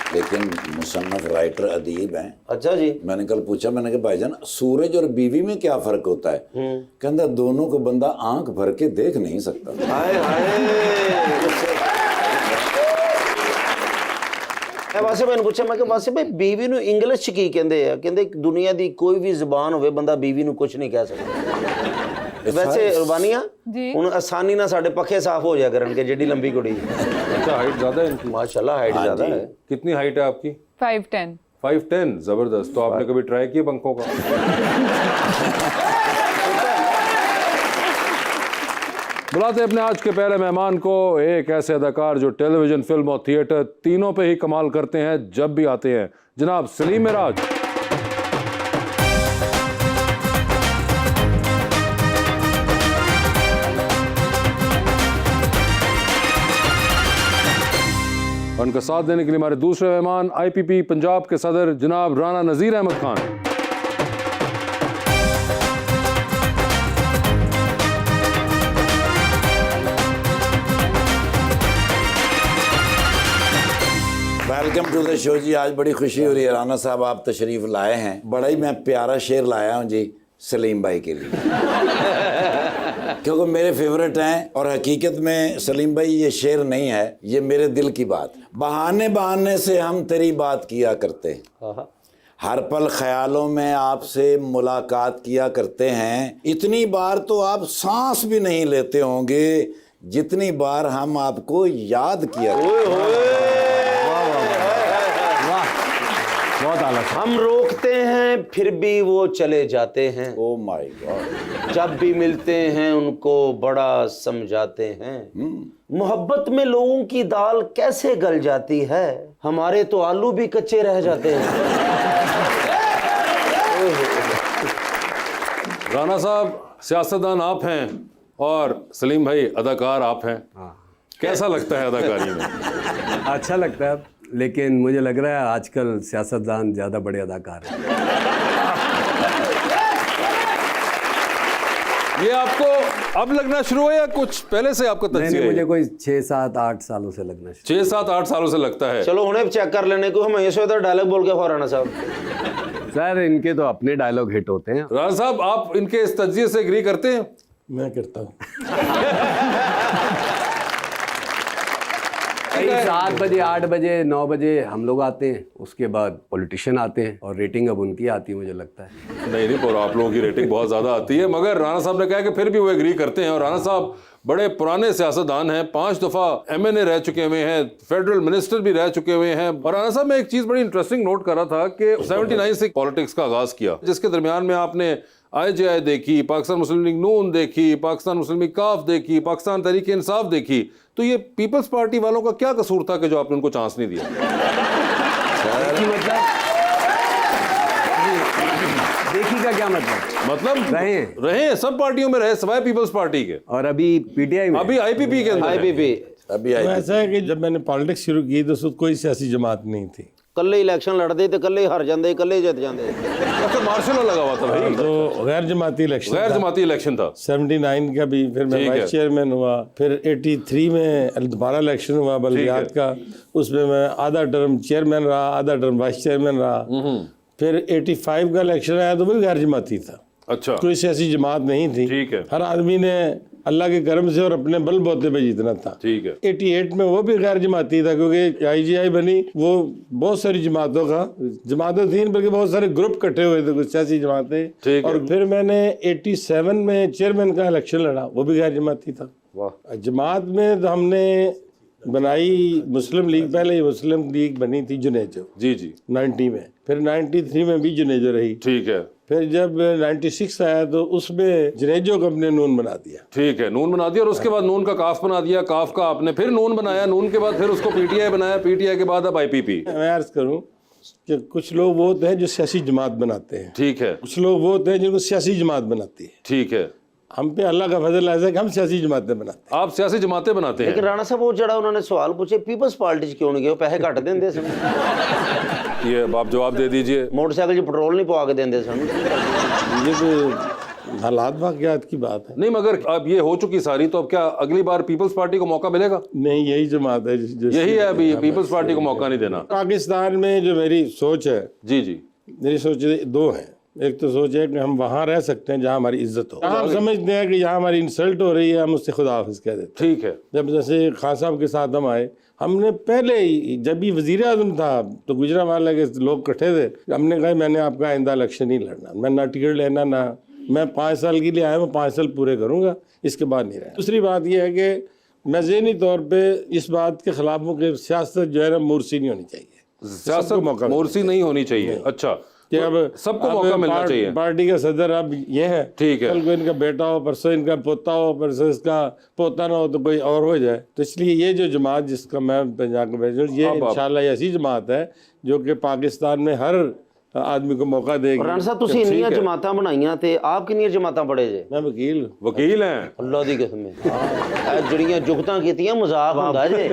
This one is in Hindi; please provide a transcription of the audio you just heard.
लेकिन मुसन्नफ राइटर अदीब हैं। अच्छा जी। मैंने कल पूछा, मैंने कहा भाईजान सूरज और बीवी में क्या फर्क होता है? कहता दोनों को बंदा आंख भर के देख नहीं सकता। हाय वासे मैंने पूछा, मैं वासे भाई बीवी ਨੂੰ ਇੰਗਲਿਸ਼ 'ਚ ਕੀ ਕਹਿੰਦੇ ਆ? ਕਹਿੰਦੇ ਦੁਨੀਆ ਦੀ ਕੋਈ ਵੀ ਜ਼ੁਬਾਨ ਹੋਵੇ ਬੰਦਾ बीवी ਨੂੰ ਕੁਝ ਨਹੀਂ ਕਹਿ ਸਕਦਾ। ਵੈਸੇ ਰਵਾਨੀਆਂ ਹੁਣ ਆਸਾਨੀ ਨਾਲ ਸਾਡੇ ਪੱਖੇ ਸਾਫ਼ ਹੋ ਜਾਇਆ ਕਰਨਗੇ ਜਿਹੜੀ ਲੰਬੀ ਕੁੜੀ। अच्छा हाइट ज्यादा है इनकी? माशाल्लाह हाइट ज्यादा है। कितनी हाइट है आपकी? 5'10". 5'10", जबरदस्त। तो आपने कभी ट्राई किया पंखों का? बुलाते अपने आज के पहले मेहमान को, एक ऐसे अदाकार जो टेलीविजन, फिल्म और थिएटर तीनों पे ही कमाल करते हैं जब भी आते हैं, जनाब सलीम मिराज। उनका साथ देने के लिए हमारे दूसरे मेहमान IPP पंजाब के सदर जनाब Rana Nazir Ahmad Khan. Welcome to the show ji. आज बड़ी खुशी हो रही है राना साहब आप तशरीफ लाए हैं। बड़ा ही मैं प्यारा शेर लाया हूँ जी सलीम भाई के लिए क्योंकि मेरे फेवरेट हैं और हकीकत में सलीम भाई ये शेर नहीं है, ये मेरे दिल की बात। बहाने बहाने से हम तेरी बात किया करते, हर पल ख्यालों में आपसे मुलाकात किया करते हैं। इतनी बार तो आप सांस भी नहीं लेते होंगे जितनी बार हम आपको याद किया बहुत आला। हम रोकते हैं फिर भी वो चले जाते हैं। Oh my God. जब भी मिलते हैं उनको बड़ा समझाते हैं। मोहब्बत में लोगों की दाल कैसे गल जाती है, हमारे तो आलू भी कच्चे रह जाते हैं। राना साहब सियासतदान आप हैं और सलीम भाई अदाकार आप हैं। कैसा लगता है अदाकारी में? अच्छा लगता है, लेकिन मुझे लग रहा है आजकल सियासतदान ज़्यादा बड़े अदाकार हैं। ये आपको अब लगना शुरू है या कुछ पहले से आपका तज्जिया नहीं, है? मुझे कोई 6, 7, 8 सालों से लगना शुरू। 6, 7, 8 सालों से लगता है। चलो उन्हें चेक कर लेने को, हम ऐसे उधर डायलॉग बोल के राना साहब। सर इनके तो अपने डायलॉग हिट होते हैं। राना साहब आप इनके इस तज्जिए से एग्री करते हैं? मैं करता हूँ। 7 बजे, 8 बजे, 9 बजे हम लोग आते हैं, उसके बाद पॉलिटिशियन आते हैं और रेटिंग अब उनकी आती है मुझे लगता है। नहीं पर आप लोगों की रेटिंग बहुत ज़्यादा आती है, मगर राना साहब ने कहा कि फिर भी वो एग्री करते हैं। और राना साहब बड़े पुराने सियासतदान हैं, 5 दफ़ा MNA रह चुके हुए हैं, फेडरल मिनिस्टर भी रह चुके हुए हैं। और राना साहब मैं एक चीज़ बड़ी इंटरेस्टिंग नोट कर रहा था कि 79 से पॉलिटिक्स का आगाज़ किया, जिसके दरमियान में आपने IJI देखी, पाकिस्तान मुस्लिम लीग नून देखी, पाकिस्तान मुस्लिम लीग काफ देखी, पाकिस्तान तहरीक इंसाफ देखी। तो ये पीपल्स पार्टी वालों का क्या कसूर था कि जो आपने उनको चांस नहीं दिया? देखी का क्या मतलब रहे सब पार्टियों में रहे सिवाय पीपल्स पार्टी के। और अभी PTI में, अभी IPP के अंदर IPP अभी तो ऐसा है कि जब मैंने पॉलिटिक्स शुरू की तो उसमें कोई सियासी जमात नहीं थी। कल्ले इलेक्शन लड़ते तो कल्ले हार जाते, कल्ले जित जाते। अच्छा मार्शल लॉ लगा हुआ था भाई? तो गैर जमाती इलेक्शन, गैर जमाती इलेक्शन था 79 का भी। फिर मैं वाइस चेयरमैन हुआ। फिर 83 में दोबारा इलेक्शन हुआ बल्दियात का, उसमें मैं आधा टर्म चेयरमैन रहा, आधा टर्म वाइस चेयरमैन रहा। फिर 85 का इलेक्शन आया तो भी गैर जमाती था। अच्छा, कोई सियासी जमात नहीं थी। ठीक है। हर आदमी ने अल्लाह के करम से और अपने बल बूते पे जीतना था। ठीक है। 88 में वो भी गैर जमाती था क्योंकि IJI बनी, वो बहुत सारी जमातें थी, बल्कि बहुत सारे ग्रुप इकट्ठे हुए थे, कुछ सियासी जमातें। और फिर मैंने 87 में चेयरमैन का इलेक्शन लड़ा, वो भी गैर जमाती था। वाह। जमात में तो हमने बनाई मुस्लिम लीग, पहले ही मुस्लिम लीग बनी थी जुनेजो जी 90 में। फिर 93 में भी जुनेजो रही। ठीक है। फिर जब 96 आया तो उसमें जुनेजो को अपने नून बना दिया। ठीक है, नून बना दिया। और उसके बाद नून का काफ बना दिया, काफ का आपने फिर नून बनाया, नून के बाद फिर उसको PTI बनाया, PTI के बाद अब IPP। मैं अर्ज करूं कि कुछ लोग वो होते हैं जो सियासी जमात बनाते हैं, ठीक है। कुछ लोग वो होते हैं जिनको सियासी जमात बनाती है। ठीक है। हम पे अल्लाह का फजल ऐसा है कि हम सियासी जमातें बनाते हैं। आप सियासी जमातें बनाते हैं। लेकिन राणा साहब वो जड़ा उन्होंने सवाल पूछे पीपल्स पार्टी क्यों नहीं गए, पैसे घट देंगे सन। ये आप जवाब दे दीजिए। मोटरसाइकिल पेट्रोल नहीं पवा के देंगे सन। ये तो हालात वाक़यात की बात है। नहीं मगर अब ये हो चुकी सारी, तो अब क्या अगली बार पीपल्स पार्टी को मौका मिलेगा? नहीं, यही जमात है यही है अभी, पीपल्स पार्टी को मौका नहीं देना। पाकिस्तान में जो मेरी सोच है, जी जी, मेरी सोच दो है। एक तो सोच है कि हम वहाँ रह सकते हैं जहाँ हमारी इज्जत हो, हम समझते हैं कि यहाँ हमारी इंसल्ट हो रही है, हम उससे खुदा हाफिज कह देते हैं। ठीक है। जब जैसे खान साहब के साथ हम आए, हमने पहले ही जब भी वजीर आजम था तो गुजरांवाला के लोग इकट्ठे थे, हमने कहा मैंने आपका आइंदा इलेक्शन नहीं लड़ना, मैं ना टिकट लेना, ना मैं 5 साल के लिए आया, मैं 5 साल पूरे करूँगा, इसके बाद नहीं रहा। दूसरी बात यह है कि मैं ज़हनी तौर पर इस बात के खिलाफ हूँ कि सियासत जो है ना मुर्सी नहीं होनी चाहिए, सियासत मोरसी नहीं होनी चाहिए। अच्छा, कि अब सबको मौका मिलना चाहिए। पार्टी का सदर अब ये है, ठीक है, कल को इनका बेटा हो, परसों इनका पोता हो, परसों इसका पोता ना हो तो कोई और हो जाए। तो इसलिए ये जो जमात जिसका मैं पंजाब का भेज, ये इंशाल्लाह ऐसी जमात है जो कि पाकिस्तान में हर आदमी को मौका देगी। राणा साहब ਤੁਸੀਂ ਇੰਨੀਆਂ ਜਮਾਤਾਂ ਬਣਾਈਆਂ ਤੇ ਆਪ ਕਿੰਨੀਆਂ ਜਮਾਤਾਂ ਪੜੇ ਜੇ? मैं वकील वकील हैं। ਅੱਲਾ ਦੀ ਕਸਮ ਹੈ ਇਹ ਜਿਹੜੀਆਂ ਜੁਗਤਾਂ ਕੀਤੀਆਂ ਮਜ਼ਾਕ ਹੁੰਦਾ ਜੇ।